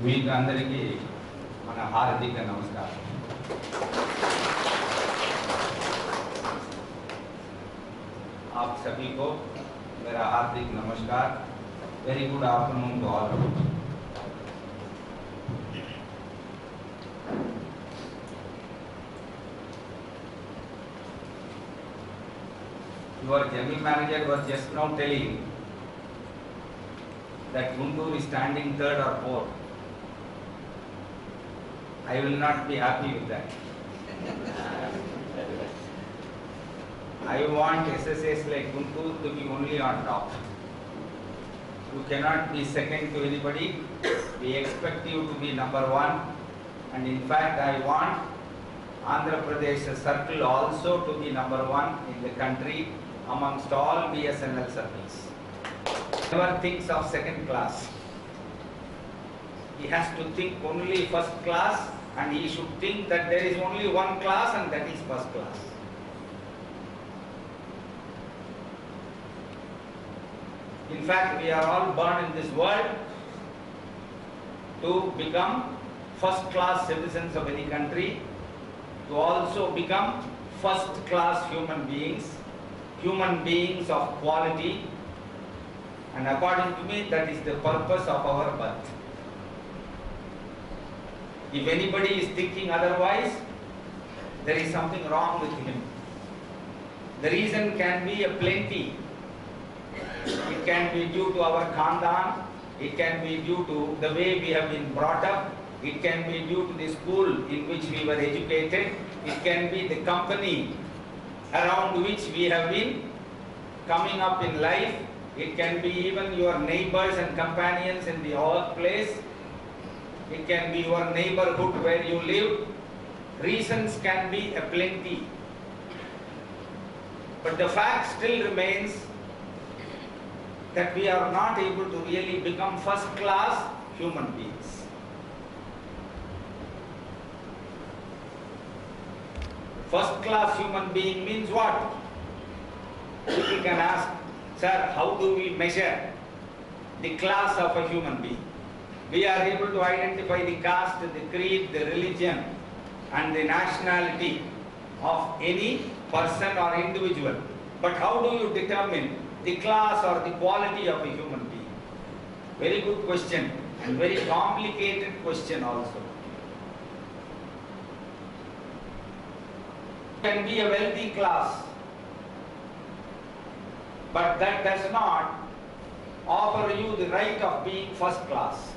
మీకు అందరికీ మన హార్దిక నమస్కారం. आप सभी को मेरा हार्दिक नमस्कार. Very good afternoon to all. Your general manager was just now telling that Guntur is standing third or fourth. I will not be happy with that. I want SSAs like Guntur to be only on top. You cannot be second to anybody. We expect you to be number one. And in fact, I want Andhra Pradesh circle also to be number one in the country amongst all BSNL circles. Never thinks of second class. He has to think only first class, and he should think that there is only one class and that is first class. In fact, we are all born in this world to become first class citizens of any country, to also become first class human beings of quality, and according to me that is the purpose of our birth. If anybody is thinking otherwise, there is something wrong with him. The reason can be a plenty. It can be due to our khandan, it can be due to the way we have been brought up, it can be due to the school in which we were educated, it can be the company around which we have been coming up in life, it can be even your neighbors and companions in the workplace, it can be your neighborhood where you live. Reasons can be a plenty. But the fact still remains that we are not able to really become first class human beings. First class human being means what? People can ask, sir, how do we measure the class of a human being? We are able to identify the caste, the creed, the religion and the nationality of any person or individual. But how do you determine the class or the quality of a human being? Very good question and very complicated question also. Can be a wealthy class, but that does not offer you the right of being first class.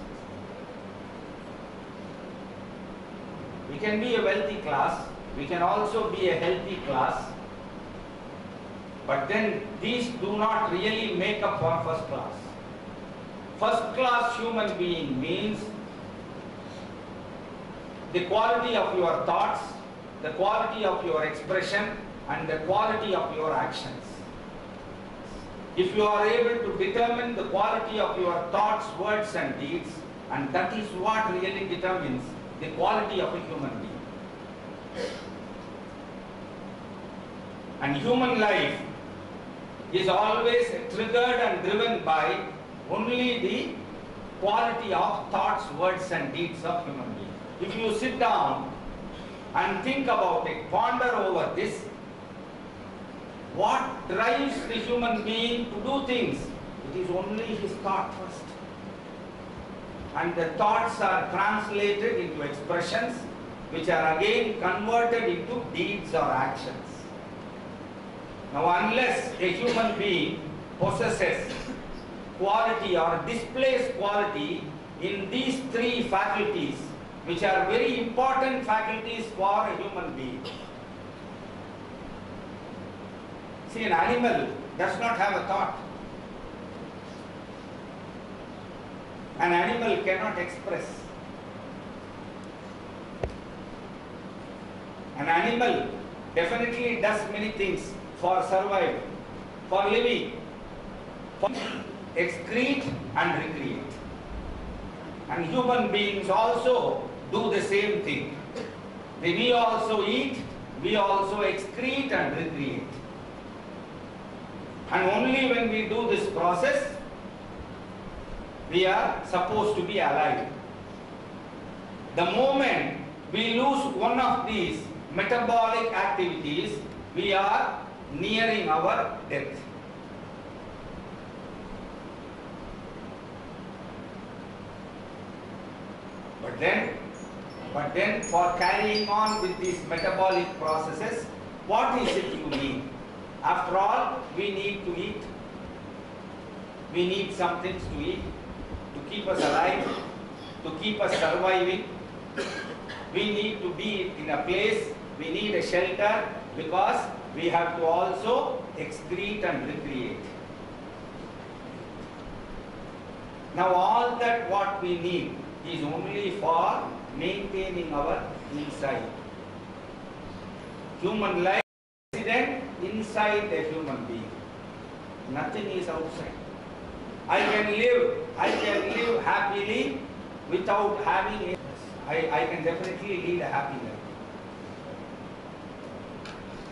We can be a wealthy class, we can also be a healthy class, but then these do not really make up for first class. First class human being means the quality of your thoughts, the quality of your expression and the quality of your actions. If you are able to determine the quality of your thoughts, words and deeds, and that is what really determines the quality of a human being. And human life is always triggered and driven by only the quality of thoughts, words and deeds of human being. If you sit down and think about it, ponder over this, what drives the human being to do things? It is only his thought first. And the thoughts are translated into expressions which are again converted into deeds or actions. Now, unless a human being possesses quality or displays quality in these three faculties, which are very important faculties for a human being. See, an animal does not have a thought. An animal cannot express. An animal definitely does many things for survival, for living, for excrete and recreate. And human beings also do the same thing. We also eat, we also excrete and recreate. And only when we do this process, we are supposed to be alive. The moment we lose one of these metabolic activities, we are nearing our death. But then for carrying on with these metabolic processes, what is it you need? After all, we need to eat. We need some things to eat to keep us alive, to keep us surviving. We need to be in a place, we need a shelter, because we have to also excrete and recreate. Now all that what we need is only for maintaining our inside. Human life is resident inside a human being. Nothing is outside. I can live happily without having it. I can definitely lead a happy life.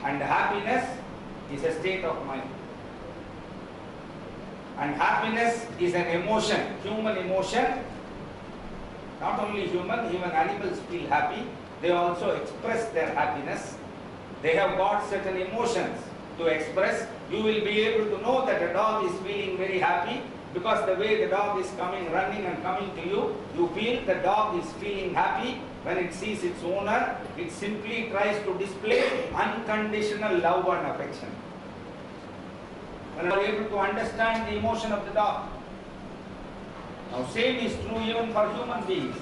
And happiness is a state of mind. And happiness is an emotion, human emotion. Not only human, even animals feel happy. They also express their happiness. They have got certain emotions to express. You will be able to know that a dog is feeling very happy because the way the dog is coming, running and coming to you, you feel the dog is feeling happy. When it sees its owner, it simply tries to display unconditional love and affection. When you are able to understand the emotion of the dog. Now same is true even for human beings.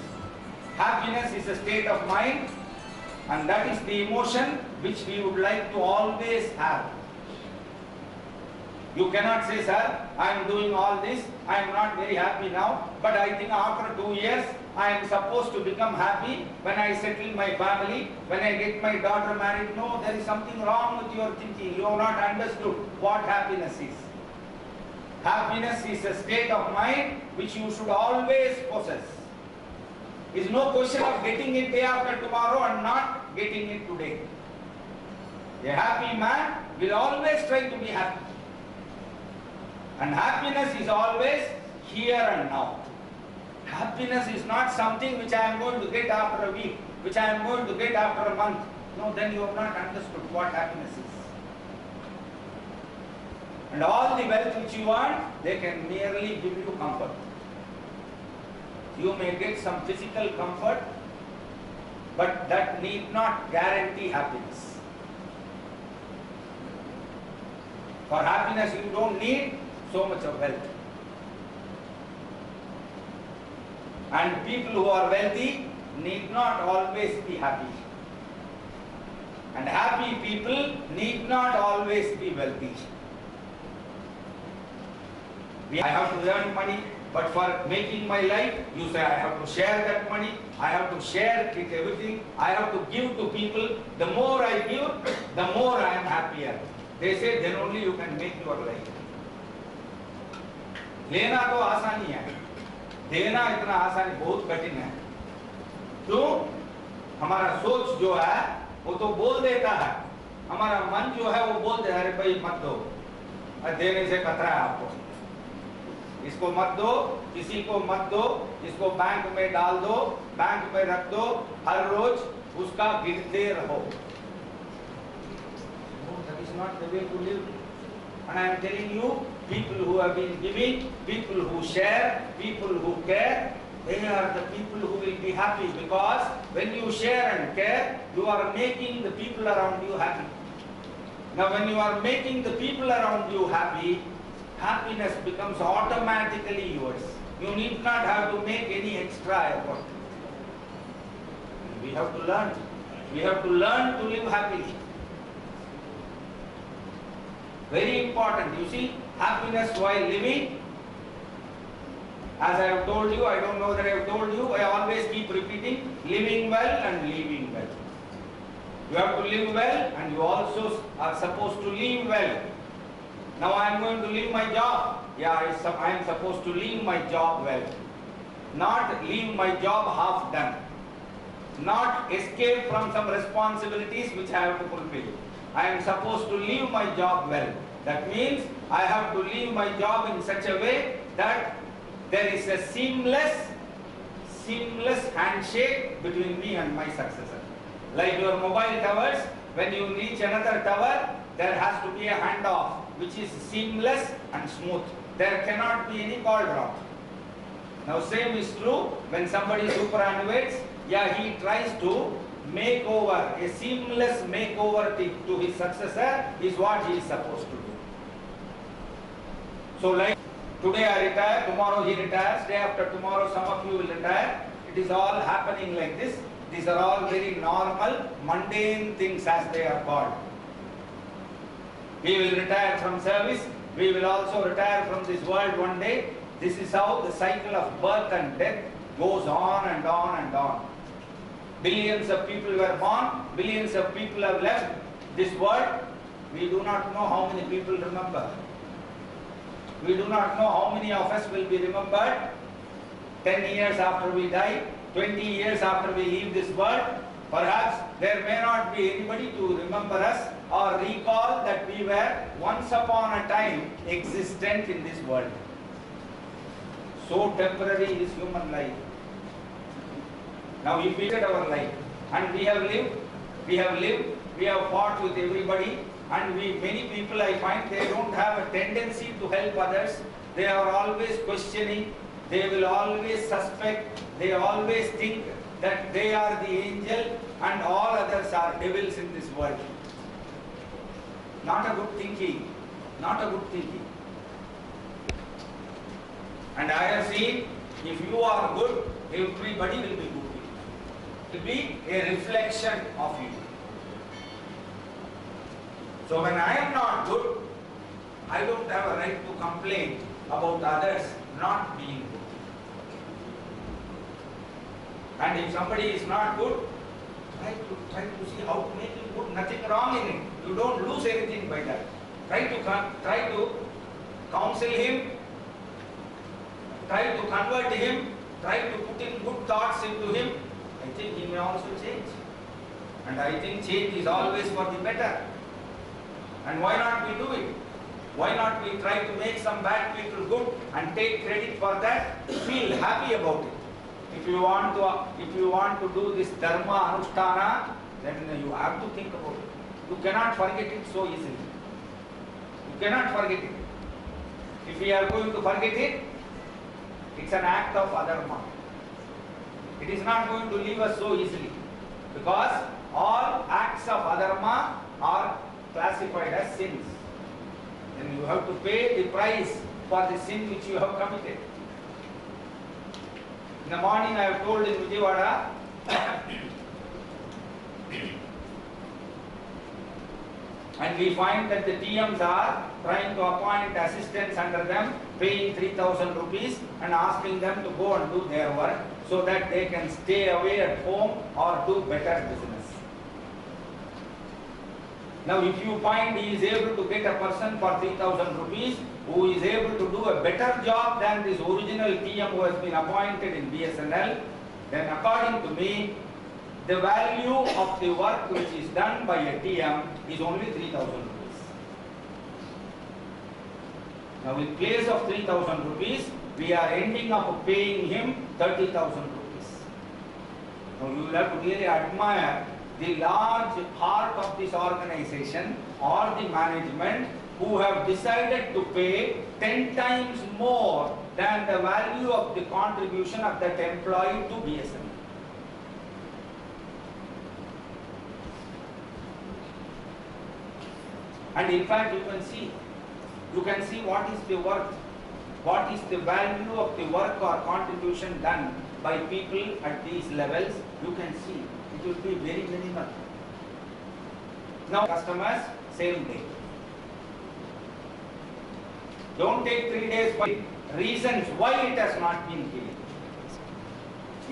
Happiness is a state of mind, and that is the emotion which we would like to always have. You cannot say, sir, I am doing all this, I am not very happy now, but I think after 2 years, I am supposed to become happy when I settle my family, when I get my daughter married. No, there is something wrong with your thinking. You have not understood what happiness is. Happiness is a state of mind which you should always possess. It is no question of getting it day after tomorrow and not getting it today. A happy man will always try to be happy. And happiness is always here and now. Happiness is not something which I am going to get after a week, which I am going to get after a month. No, then you have not understood what happiness is. And all the wealth which you want, they can merely give you comfort. You may get some physical comfort, but that need not guarantee happiness. For happiness, you don't need so much of wealth. And people who are wealthy need not always be happy. And happy people need not always be wealthy. I have to earn money, but for making my life, you say I have to share that money, I have to share it everything, I have to give to people. The more I give, the more I am happier. They say then only you can make your life. लेना तो आसानी है, देना इतना आसानी बहुत कठिन है। तो हमारा सोच जो है वो तो बोल देता है, हमारा मन जो है वो बोल देता है अरे भाई मत दो, देने से खतरा है आपको, इसको मत दो, किसी को मत दो, इसको बैंक में डाल दो, बैंक में रख दो, हर रोज उसका गिनते रहो। That is not the way to live. And I am telling you, people who have been giving, people who share, people who care, they are the people who will be happy, because when you share and care, you are making the people around you happy. Now when you are making the people around you happy, happiness becomes automatically yours. You need not have to make any extra effort. We have to learn. We have to learn to live happily. Very important. You see, happiness while living, as I have told you, I don't know that I have told you, I always keep repeating, living well and leaving well. You have to live well, and you also are supposed to live well. Now I am going to leave my job. Yeah, I am supposed to leave my job well. Not leave my job half done. Not escape from some responsibilities which I have to fulfill. I am supposed to leave my job well. That means I have to leave my job in such a way that there is a seamless seamless handshake between me and my successor. Like your mobile towers, when you reach another tower, there has to be a handoff, which is seamless and smooth. There cannot be any call drop. Now same is true when somebody superannuates, yeah, he tries to make over, a seamless makeover to his successor is what he is supposed to do. So like today I retire, tomorrow he retires, day after tomorrow some of you will retire. It is all happening like this. These are all very normal, mundane things as they are called. We will retire from service. We will also retire from this world one day. This is how the cycle of birth and death goes on and on and on. Billions of people were born, billions of people have left this world. We do not know how many people remember. We do not know how many of us will be remembered 10 years after we die, 20 years after we leave this world. Perhaps there may not be anybody to remember us or recall that we were once upon a time existent in this world. So temporary is human life. Now if we look at our life, and we have lived, we have fought with everybody, and many people I find they don't have a tendency to help others. They are always questioning, they will always suspect, they always think that they are the angel and all others are devils in this world. Not a good thinking, not a good thinking. And I have seen, if you are good, everybody will be good. It will be a reflection of you. So when I am not good, I don't have a right to complain about others not being good. And if somebody is not good, try to see how to make him good. Nothing wrong in it. You don't lose anything by that. Try to counsel him. Try to convert him. Try to put in good thoughts into him. I think he may also change. And I think change is always for the better. And why not we do it? Why not we try to make some bad people good and take credit for that? Feel happy about it. If you want to do this dharma anushtana, then you have to think about it. You cannot forget it so easily. You cannot forget it. If we are going to forget it, it's an act of adharma. It is not going to leave us so easily, because all acts of adharma are classified as sins. Then you have to pay the price for the sin which you have committed. In the morning I have told in Vijayawada, and we find that the TMs are trying to appoint assistants under them, paying 3,000 rupees and asking them to go and do their work so that they can stay away at home or do better business. Now if you find he is able to get a person for 3,000 rupees who is able to do a better job than this original TM who has been appointed in BSNL, then according to me, the value of the work which is done by a TM is only 3,000 rupees. Now in place of 3,000 rupees, we are ending up paying him 30,000 rupees. Now you will have to really admire the large heart of this organization or the management who have decided to pay 10 times more than the value of the contribution of that employee to BSNL. And in fact, you can see what is the worth, what is the value of the work or contribution done by people at these levels. You can see it will be very minimal. Now customers, same day. Don't take 3 days for reasons why it has not been given.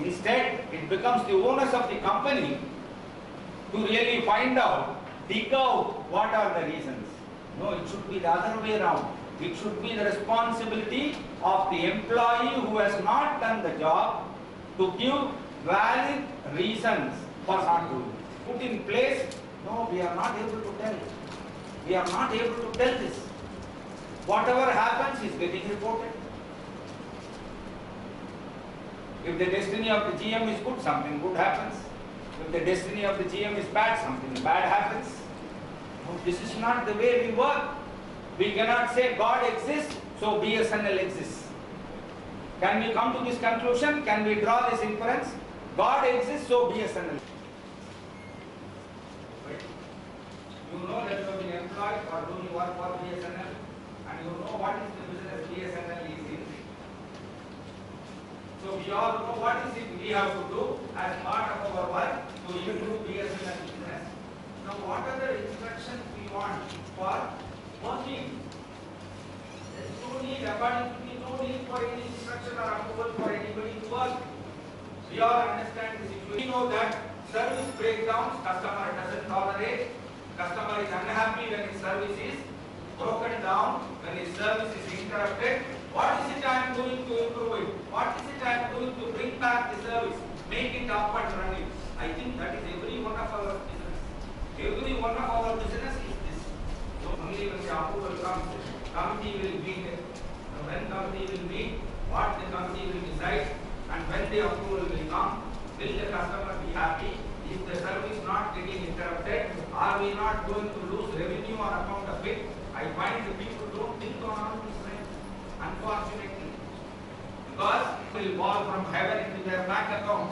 Instead, it becomes the owners of the company to really find out, dig out what are the reasons. No, it should be the other way around. It should be the responsibility of the employee who has not done the job to give valid reasons for not doing it. Put in place, no, we are not able to tell. We are not able to tell this. Whatever happens is getting reported. If the destiny of the GM is good, something good happens. If the destiny of the GM is bad, something bad happens. No, this is not the way we work. We cannot say God exists, so BSNL exists. Can we come to this conclusion? Can we draw this inference? God exists, so BSNL. You know that you have been employed or do you work for BSNL, and you know what is the business BSNL is in. So we all know what is it we have to do as part of our work to improve BSNL business. Now what are the instructions we want for working? There is no need, according to me, no need for any instruction or approval for anybody to work. We all understand the situation. We know that service breakdowns, customer doesn't tolerate. Customer is unhappy when his service is broken down, when his service is interrupted. What is it I am doing to improve it? What is it I am doing to bring back the service, make it up and running? I think that is every one of our business. Every one of our business is this. So only when the approval comes, committee will meet. When committee will meet, what the committee will decide, and when the approval will come, will the customer be happy? If the service not getting interrupted, are we not going to lose revenue on account of it? I find the people don't think on all these things, unfortunately, because it will fall from heaven into their bank account.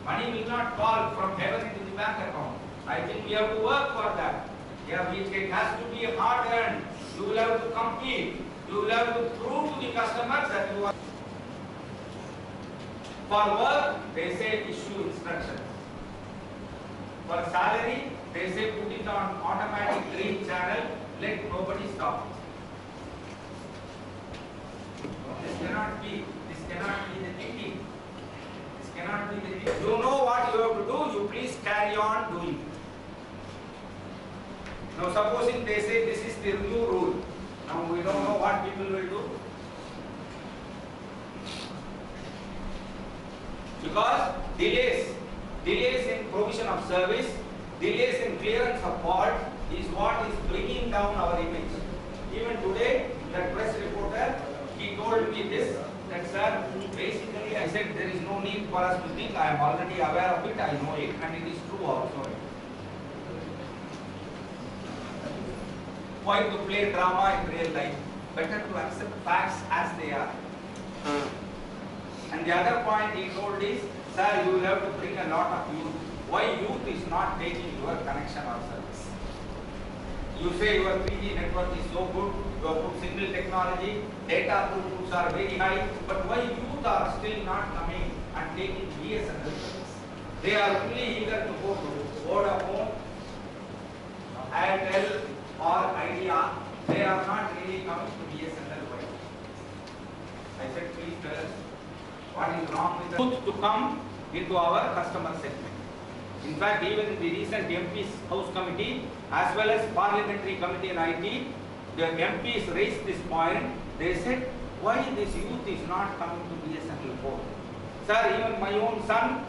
Money will not fall from heaven into the bank account. I think we have to work for that. Yeah, it has to be hard earned. You will have to compete. You will have to prove to the customers that you are. For work, they say issue instructions. For salary, they say put it on automatic green channel, let nobody stop. This cannot be the thinking. This cannot be the thinking. You know what you have to do, you please carry on doing it. Now supposing they say this is the new rule. Now we don't know what people will do. Because delays in provision of service, delays in clearance of fault is what is bringing down our image. Even today, that press reporter, he told me this, that sir, basically I said there is no need for us to think, I am already aware of it, I know it, and it is true also. Why to play drama in real life? Better to accept facts as they are. And the other point he told is, sir, you will have to bring a lot of youth. Why youth is not taking your connection or service? You say your 3G network is so good, you have put single technology, data throughputs are very high, but why youth are still not coming and taking BSNL service? They are only eager to go to Vodafone, I.T.S or I.T.S. They are not really coming to BSNL. I said, please tell us what is wrong with the youth to come into our customer segment. In fact, even in the recent MP's House Committee as well as Parliamentary Committee in IT, the MPs raised this point. They said, why this youth is not coming to BSNL board? Sir, even my own son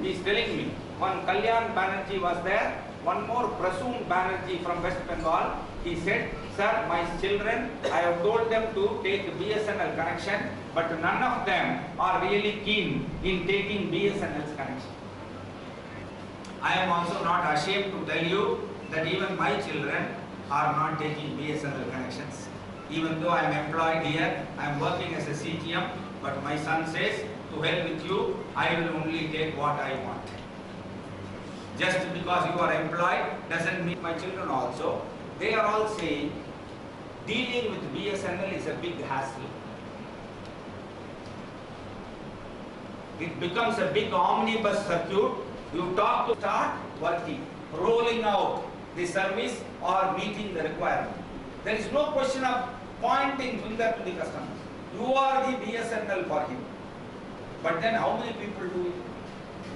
is telling me, one Kalyan Banerjee was there, one more Prasoon Banerjee from West Bengal. He said, sir, my children, I have told them to take BSNL connection, but none of them are really keen in taking BSNL's connection. I am also not ashamed to tell you that even my children are not taking BSNL connections. Even though I am employed here, I am working as a CGM, but my son says, to hell with you, I will only take what I want. Just because you are employed doesn't mean my children also. They are all saying, dealing with BSNL is a big hassle. It becomes a big omnibus circuit. You talk to start working, rolling out the service or meeting the requirement. There is no question of pointing finger to the customers. You are the BSNL for him. But then how many people do it?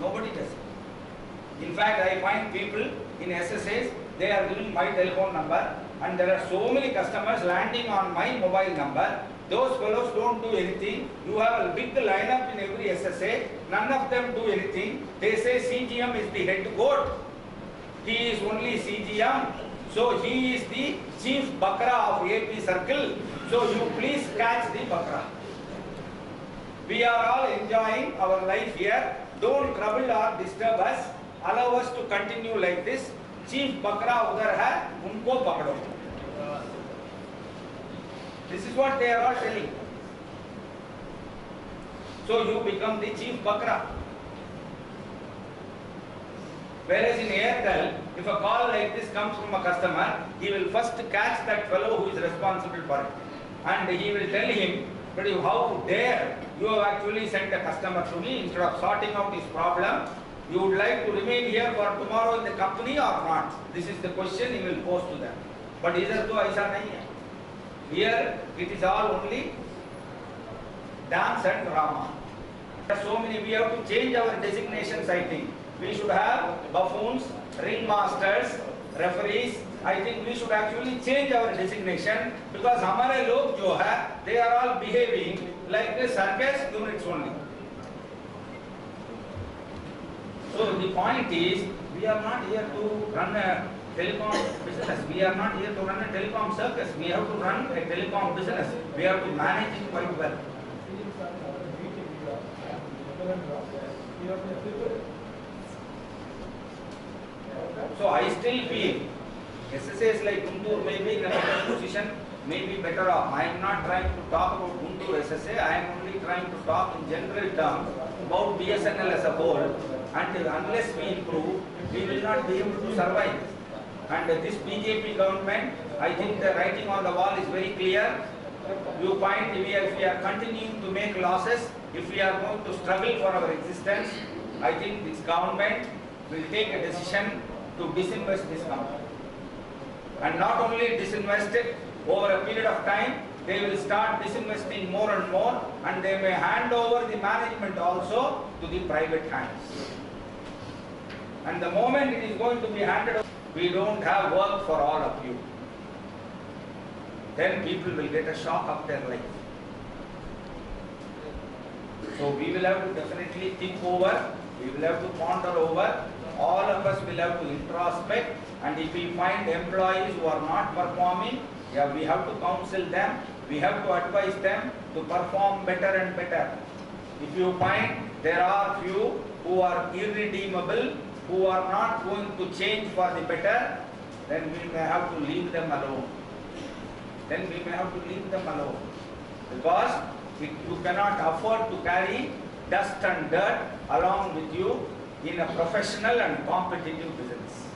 Nobody does it. In fact, I find people in SSAs, they are giving my telephone number and there are so many customers landing on my mobile number. Those fellows don't do anything. You have a big lineup in every SSA. None of them do anything. They say CGM is the head goat. He is only CGM. So he is the chief bakra of AP circle. So you please catch the bakra. We are all enjoying our life here. Don't trouble or disturb us. Allow us to continue like this. Chief Bakra udhar hai, unko pakdo. This is what they are all telling. So you become the chief Bakra. Whereas in Airtel, if a call like this comes from a customer, he will first catch that fellow who is responsible for it. And he will tell him, but how dare you have actually sent a customer to me instead of sorting out his problem. You would like to remain here for tomorrow in the company or not? This is the question he will pose to them. But idhar to aisa nahi hai. Here it is all only dance and drama. There are so many, we have to change our designations, I think. We should have buffoons, ringmasters, referees. I think we should actually change our designation because hamare log jo hai, they are all behaving like the circus units only. So the point is, we are not here to run a telecom business. We are not here to run a telecom circus. We have to run a telecom business. We have to manage it quite well. So I still feel SSAs like Guntur may be in a better position, may be better off. I am not trying to talk about Guntur SSA. I am only trying to talk in general terms about BSNL as a whole. And unless we improve, we will not be able to survive. And this BJP government, I think the writing on the wall is very clear. You find if we are continuing to make losses, if we are going to struggle for our existence, I think this government will take a decision to disinvest this company. And not only disinvest it, over a period of time, they will start disinvesting more and more, and they may hand over the management also to the private hands. And the moment it is going to be handed over, we don't have work for all of you. Then people will get a shock of their life. So we will have to definitely think over, we will have to ponder over, all of us will have to introspect, and if we find employees who are not performing, yeah, we have to counsel them, we have to advise them to perform better and better. If you find there are few who are irredeemable, who are not going to change for the better, then we may have to leave them alone. Then we may have to leave them alone. Because you cannot afford to carry dust and dirt along with you in a professional and competitive business.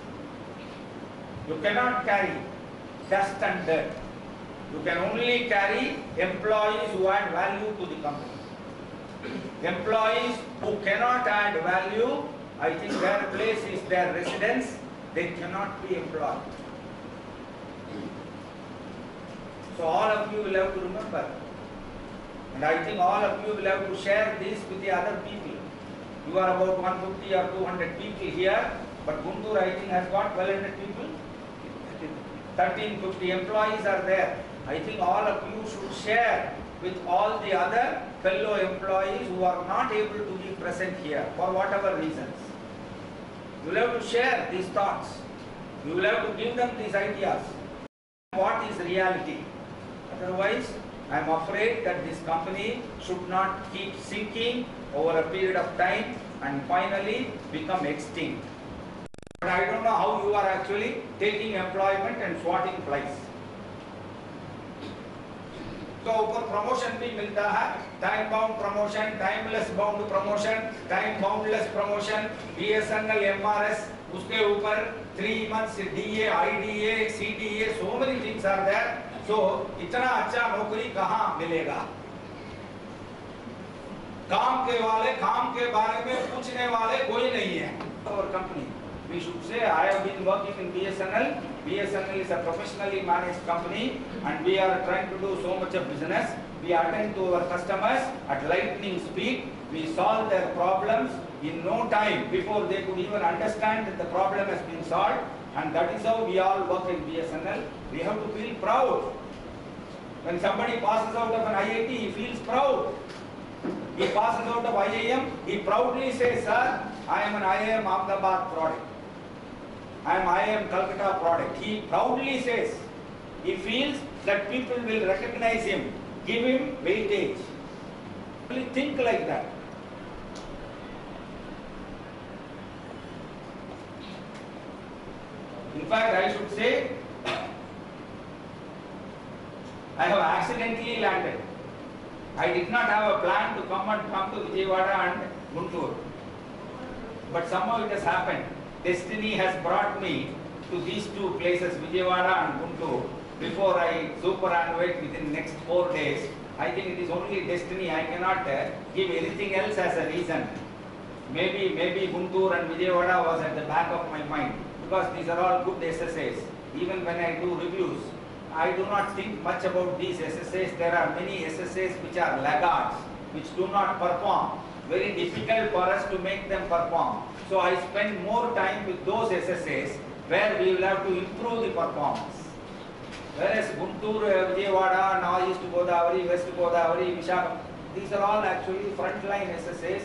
You cannot carry dust and dirt. You can only carry employees who add value to the company. Employees who cannot add value, I think their place is their residence, they cannot be employed. So all of you will have to remember. And I think all of you will have to share this with the other people. You are about 150 or 200 people here, but Guntur I think has got 1200 people. 1350 employees are there. I think all of you should share with all the other fellow employees who are not able to be present here for whatever reasons. You will have to share these thoughts. You will have to give them these ideas. What is reality? Otherwise, I am afraid that this company should not keep sinking over a period of time and finally become extinct. But I don't know how you are actually taking employment and swatting flies. तो ऊपर promotion भी मिलता है, time bound promotion, timeless bound promotion, time boundless promotion, BSNL, MRS, उसके ऊपर 3 months DA, IDA, CDA, so many things are there. So इतना अच्छा नौकरी कहाँ मिलेगा? काम के बारे में पूछने वाले कोई नहीं है. Our company, we should say, I have been working in BSNL. BSNL is a professionally managed company, and we are trying to do so much of business. We attend to our customers at lightning speed. We solve their problems in no time before they could even understand that the problem has been solved. And that is how we all work in BSNL. We have to feel proud. When somebody passes out of an IIT, he feels proud. He passes out of IIM, he proudly says, sir, I am an IIM Ahmedabad product. I am IIM Calcutta product. He proudly says, he feels that people will recognize him, give him weightage. Only think like that. In fact, I should say, I have accidentally landed. I did not have a plan to come to Vijayawada and Guntur. But somehow it has happened. Destiny has brought me to these two places, Vijayawada and Guntur, before I superannuate within next 4 days. I think it is only destiny. I cannot give anything else as a reason. Maybe Guntur and Vijayawada was at the back of my mind, because these are all good SSAs. Even when I do reviews, I do not think much about these SSAs. There are many SSAs which are laggards, which do not perform. Very difficult for us to make them perform. So I spend more time with those SSAs where we will have to improve the performance. Whereas Guntur, Vijayawada, now East Godavari, West Godavari, Vishakhapatnam, these are all actually frontline SSAs.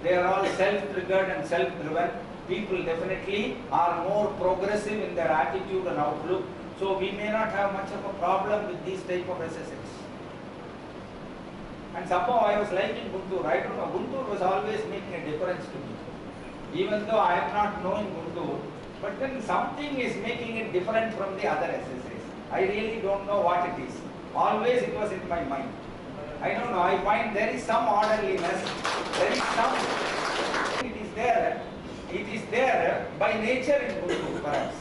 They are all self-triggered and self-driven. People definitely are more progressive in their attitude and outlook. So we may not have much of a problem with these type of SSAs. And somehow I was liking Guntur. I don't know, Guntur was always making a difference to me. Even though I am not knowing Guntur, but then something is making it different from the other SSAs. I really don't know what it is. Always it was in my mind. I don't know, I find there is some orderliness, there is some, it is there by nature in Guntur perhaps.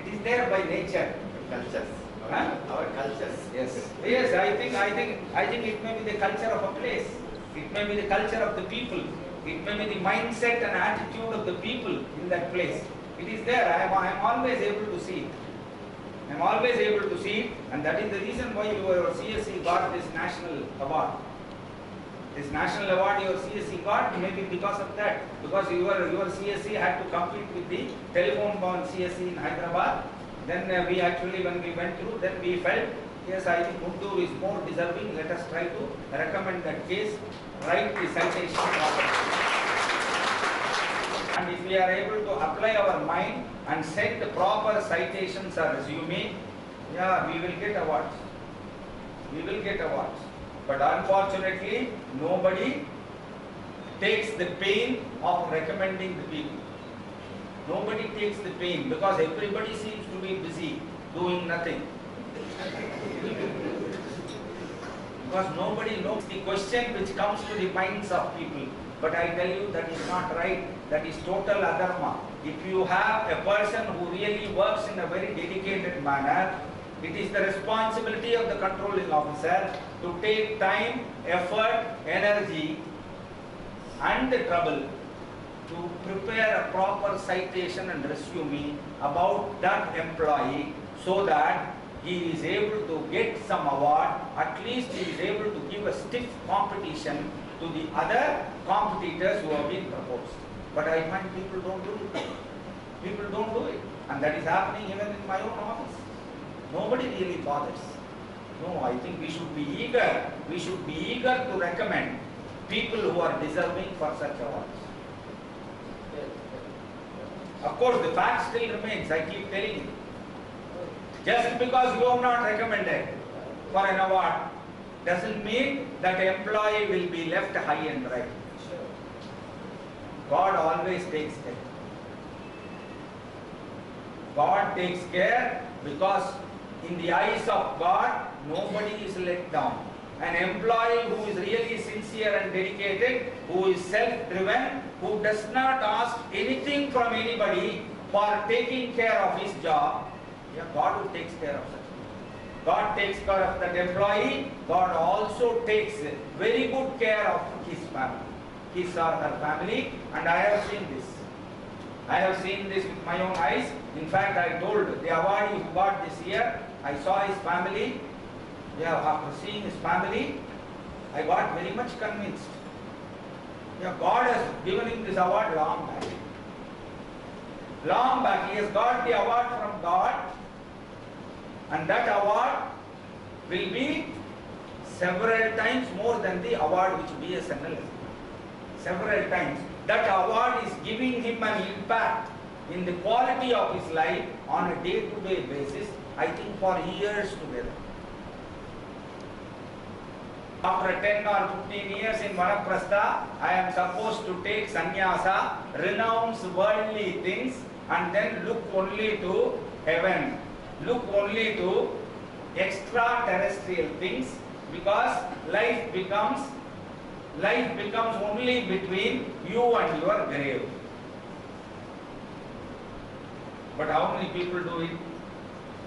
It is there by nature. Cultures. Huh? Our cultures. Yes. Yes, I think it may be the culture of a place. It may be the culture of the people. It may be the mindset and attitude of the people in that place. It is there. I am always able to see it. I am always able to see it, and that is the reason why your CSE got this national award. This national award your CSE got, maybe because of that. Because your CSE had to compete with the telephone-bound CSE in Hyderabad. Then we actually, when we went through, then we felt, yes, I think Guntur is more deserving. Let us try to recommend that case, write the citation properly. And if we are able to apply our mind and set the proper citations or resume, yeah, we will get awards. We will get awards. But unfortunately, nobody takes the pain of recommending the people. Nobody takes the pain because everybody seems to be busy doing nothing. Because nobody knows the question which comes to the minds of people. But I tell you that is not right. That is total adharma. If you have a person who really works in a very dedicated manner, it is the responsibility of the controlling officer to take time, effort, energy and the trouble to prepare a proper citation and resume about that employee so that he is able to get some award, at least he is able to give a stiff competition to the other competitors who have been proposed. But I find people don't do it. People don't do it. And that is happening even in my own office. Nobody really bothers. No, I think we should be eager. We should be eager to recommend people who are deserving for such awards. Of course, the fact still remains, I keep telling you. Just because you have not recommended for an award doesn't mean that employee will be left high and dry. God always takes care. God takes care because in the eyes of God, nobody is let down. An employee who is really sincere and dedicated, who is self-driven, who does not ask anything from anybody for taking care of his job, yeah, God who takes care of such people. God takes care of that employee. God also takes very good care of his family, his or her family, and I have seen this. I have seen this with my own eyes. In fact, I told the awardee who got this year, I saw his family. Yeah, after seeing his family, I got very much convinced. Yeah, God has given him this award long back. Long back, he has got the award from God, and that award will be several times more than the award which BSNL has. Several times. That award is giving him an impact in the quality of his life on a day-to-day basis, I think for years together. After 10 or 15 years in Vanaprastha, I am supposed to take sannyasa, renounce worldly things, and then look only to heaven. Look only to extraterrestrial things, because life becomes only between you and your grave. But how many people do it?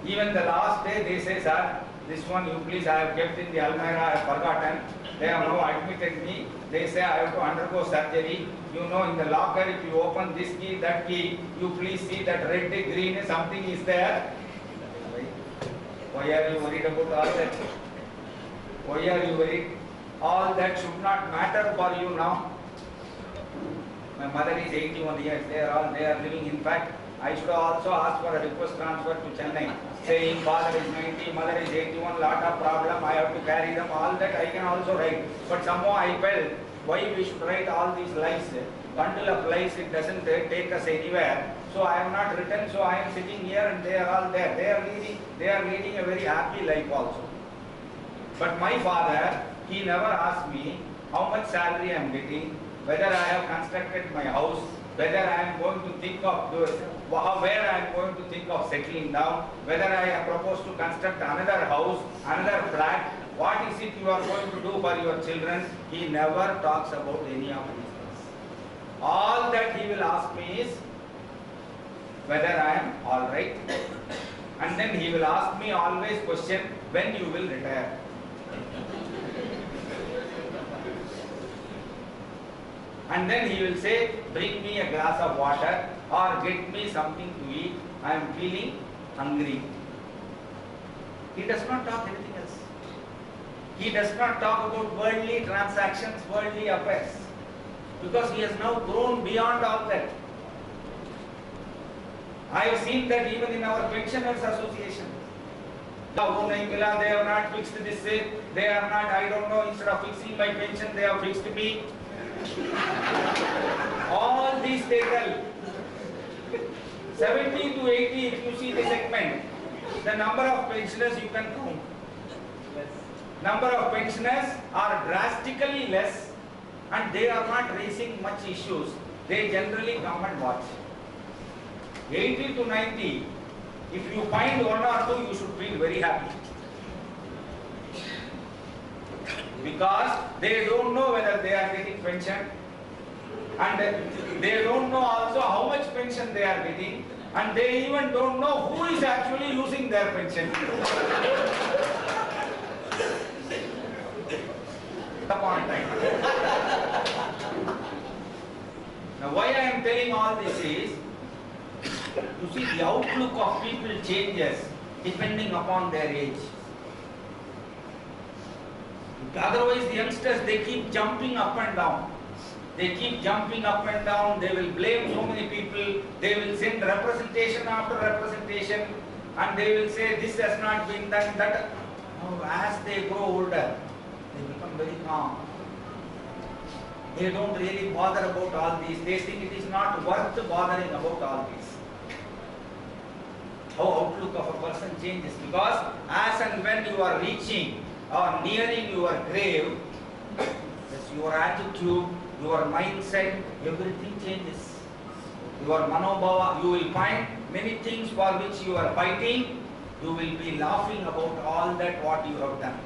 Even the last day they say, sir, this one you please, I have kept in the almirah, I have forgotten. They have now admitted me. They say I have to undergo surgery. You know, in the locker, if you open this key, that key, you please see that red, green, something is there. Why are you worried about all that? Why are you worried? All that should not matter for you now. My mother is 81 years. They are living. In fact, I should also ask for a request transfer to Chennai, saying father is 90, mother is 81, lot of problem, I have to carry them, all that I can also write. But somehow I felt, why we should write all these lies? Bundle of lies, it doesn't take us anywhere. So I have not written, so I am sitting here and they are all there. They are leading a very happy life also. But my father, he never asked me how much salary I am getting, whether I have constructed my house, whether I am going to think of where I am going to think of settling down, whether I am proposed to construct another house, another flat, what is it you are going to do for your children. He never talks about any of these things. All that he will ask me is whether I am all right. And then he will ask me always question, when you will retire. And then he will say, bring me a glass of water or get me something to eat. I am feeling hungry. He does not talk anything else. He does not talk about worldly transactions, worldly affairs. Because he has now grown beyond all that. I have seen that even in our pensioners association. They have not fixed this, they are not, I don't know, instead of fixing my pension, they have fixed me. All these they tell. 70 to 80, if you see the segment, the number of pensioners you can count. Number of pensioners are drastically less and they are not raising much issues. They generally come and watch. 80 to 90, if you find one or two, you should feel very happy. Because they don't know whether they are getting pension, and they don't know also how much pension they are getting, and they even don't know who is actually using their pension. Upon time. Now why I am telling all this is, you see, the outlook of people changes depending upon their age. Otherwise, the youngsters, they keep jumping up and down. They keep jumping up and down. They will blame so many people. They will send representation after representation. And they will say, this has not been done, that. Now, as they grow older, they become very calm. They don't really bother about all these. They think it is not worth bothering about all these. How outlook of a person changes. Because as and when you are reaching or nearing your grave, your attitude, your mindset, everything changes. Your manobhava, you will find many things for which you are fighting, you will be laughing about all that what you have done.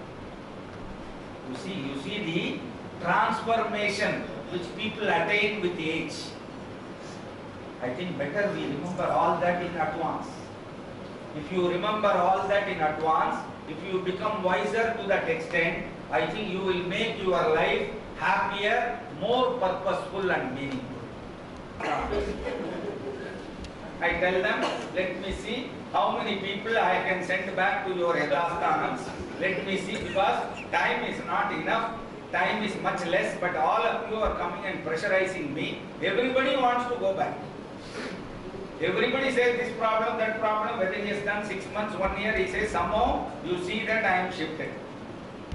You see the transformation which people attain with age. I think better we remember all that in advance. If you remember all that in advance, if you become wiser to that extent, I think you will make your life happier, more purposeful and meaningful. I tell them, let me see how many people I can send back to your Yadasthanams. Let me see, because time is not enough, time is much less, but all of you are coming and pressurizing me. Everybody wants to go back. Everybody says this problem, that problem, whether he has done 6 months, 1 year, he says somehow you see that I am shifted.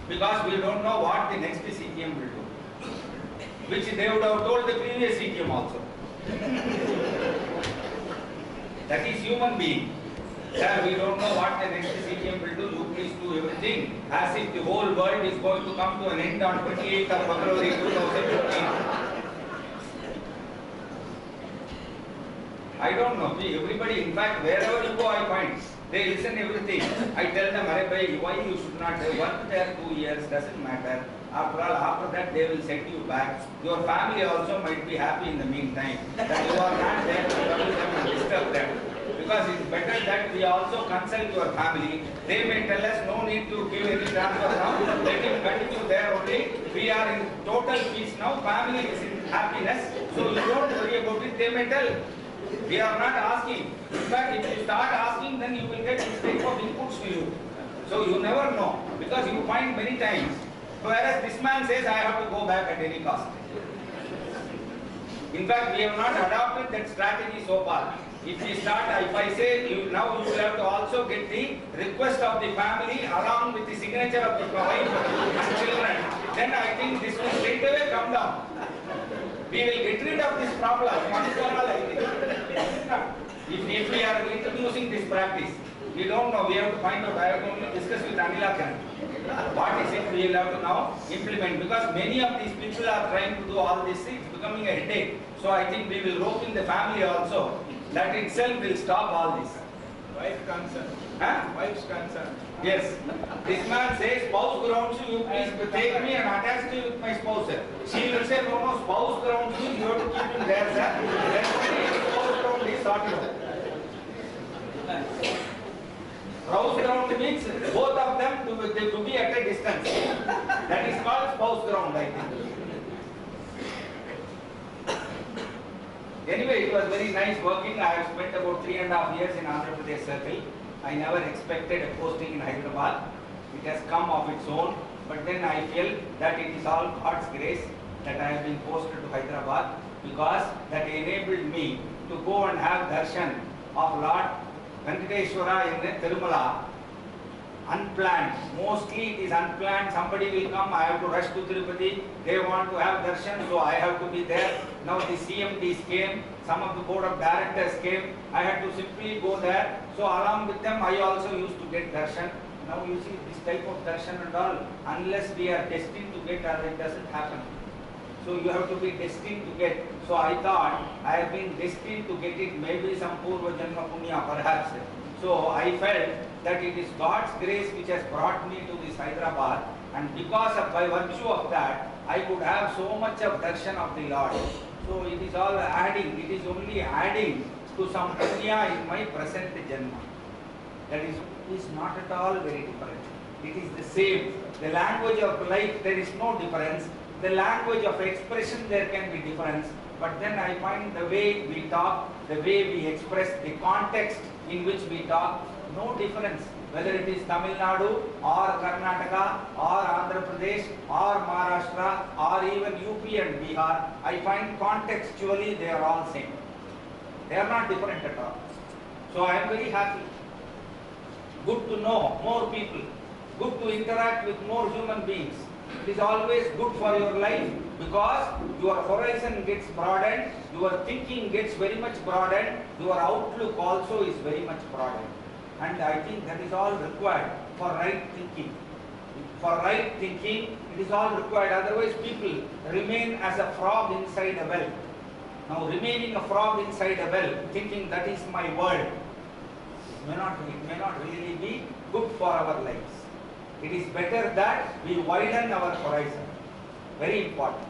Because we don't know what the next CTM will do. Which they would have told the previous CTM also. That is human being. Sir, we don't know what the next CM will do. You please do everything as if the whole world is going to come to an end on 28th of February 2015. I don't know. Everybody, in fact, wherever you go, I find they listen everything. I tell them, why you should not work there 2 years, doesn't matter. After all, after that they will send you back. Your family also might be happy in the meantime that you are not there to trouble them and disturb them. Because it's better that we also consult your family. They may tell us no need to give any transfer now. Let him continue there only. We are in total peace now. Family is in happiness. So you don't worry about it. They may tell. We are not asking. In fact, if you start asking, then you will get this type of inputs to you. So you never know. Because you find many times. Whereas this man says, I have to go back at any cost. In fact, we have not adopted that strategy so far. If we start, if I say, now you will have to also get the request of the family along with the signature of the wife and children, then I think this will straight away come down. We will get rid of this problem once for all, I think. If we are introducing this practice, we don't know, we have to find out. I have to only discuss with Anilakan. What is it we will have to now implement? Because many of these people are trying to do all this, it's becoming a headache. So I think we will rope in the family also. That itself will stop all this. Wife concern. Huh? Wife's concern. Yes. This man says, spouse grounds you, please take me and attach me with my spouse. She will say, no, spouse grounds you have to keep him there, sir. Then spouse ground is sorted out. Spouse ground means both of them to be at a distance. That is called spouse ground, I think. Anyway, it was very nice working. I have spent about 3.5 years in Andhra Pradesh circle. I never expected a posting in Hyderabad. It has come of its own. But then I feel that it is all God's grace that I have been posted to Hyderabad, because that enabled me to go and have darshan of Lord Venkateshwara in Tirumala. Unplanned. Mostly it is unplanned. Somebody will come, I have to rush to Tirupati. They want to have darshan, so I have to be there. Now the CMDs came, some of the board of directors came. I had to simply go there. So along with them, I also used to get darshan. Now you see this type of darshan and all, unless we are destined to get, it doesn't happen. So you have to be destined to get. So I thought I have been destined to get it, maybe some Purva Janma Punya perhaps. So I felt that it is God's grace which has brought me to this Hyderabad, and because of, by virtue of that, I could have so much of darshan of the Lord. So it is all adding, it is only adding to some punya in my present janma. That is not at all very different. It is the same. The language of life, there is no difference. The language of expression, there can be difference. But then I find the way we talk, the way we express, the context in which we talk, no difference. Whether it is Tamil Nadu or Karnataka or Andhra Pradesh or Maharashtra or even UP and Bihar, I find contextually they are all same. They are not different at all. So I am very happy. Good to know more people. Good to interact with more human beings. It is always good for your life, because your horizon gets broadened, your thinking gets very much broadened, your outlook also is very much broadened. And I think that is all required for right thinking. For right thinking, it is all required. Otherwise, people remain as a frog inside a well. Now, remaining a frog inside a well, thinking that is my world, it may not really be good for our lives. It is better that we widen our horizon. Very important.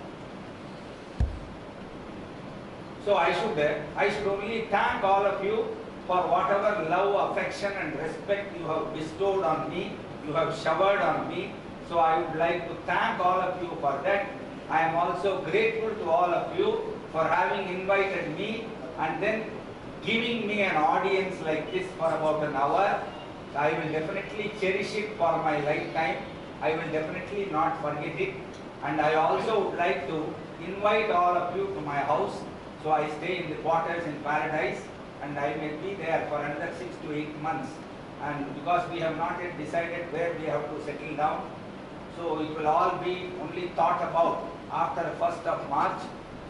So I should only thank all of you for whatever love, affection and respect you have bestowed on me, you have showered on me. So I would like to thank all of you for that. I am also grateful to all of you for having invited me and then giving me an audience like this for about an hour. I will definitely cherish it for my lifetime. I will definitely not forget it. And I also would like to invite all of you to my house. So I stay in the quarters in Paradise, and I may be there for another 6 to 8 months. And because we have not yet decided where we have to settle down, so it will all be only thought about after the 1st of March.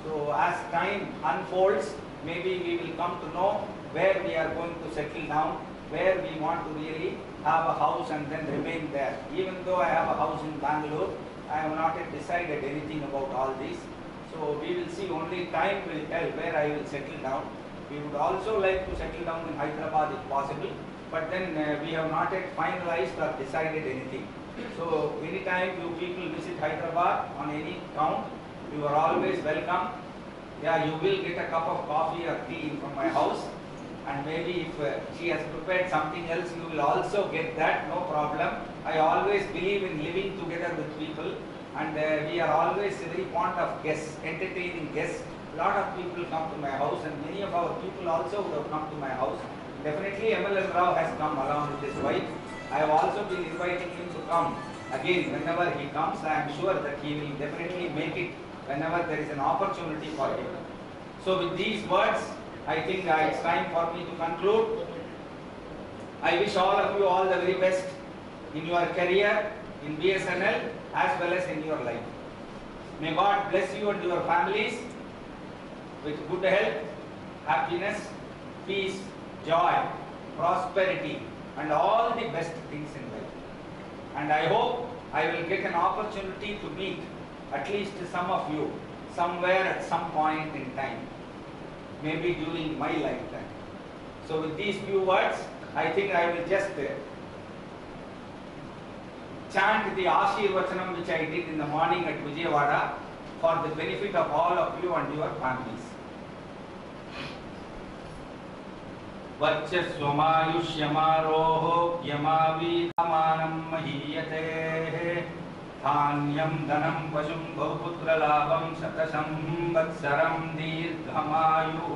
So as time unfolds, maybe we will come to know where we are going to settle down. where we want to really have a house and then remain there. Even though I have a house in Bangalore, I have not yet decided anything about all this. So we will see, only time will tell where I will settle down. We would also like to settle down in Hyderabad if possible, but then we have not yet finalized or decided anything. So anytime you people visit Hyderabad on any count, you are always welcome. Yeah, you will get a cup of coffee or tea from my house, and maybe if she has prepared something else, you will also get that, no problem. I always believe in living together with people, and we are always very fond of guests, entertaining guests. A lot of people come to my house, and many of our people also would have come to my house. Definitely MLL Rao has come along with his wife. I have also been inviting him to come again whenever he comes. I am sure that he will definitely make it whenever there is an opportunity for him. So with these words, I think it's time for me to conclude. I wish all of you all the very best in your career, in BSNL, as well as in your life. May God bless you and your families with good health, happiness, peace, joy, prosperity, and all the best things in life. And I hope I will get an opportunity to meet at least some of you somewhere at some point in time, maybe during my lifetime. So with these few words, I think I will just chant the Ashirvachanam which I did in the morning at Vijayawada for the benefit of all of you and your families. Vachasvamaयुष्यमारोहो यमावीतमानं महीयते धान्यं धनं पशुं बहुपुत्रलाभं शतशं वत्सरं दीर्घमायुः.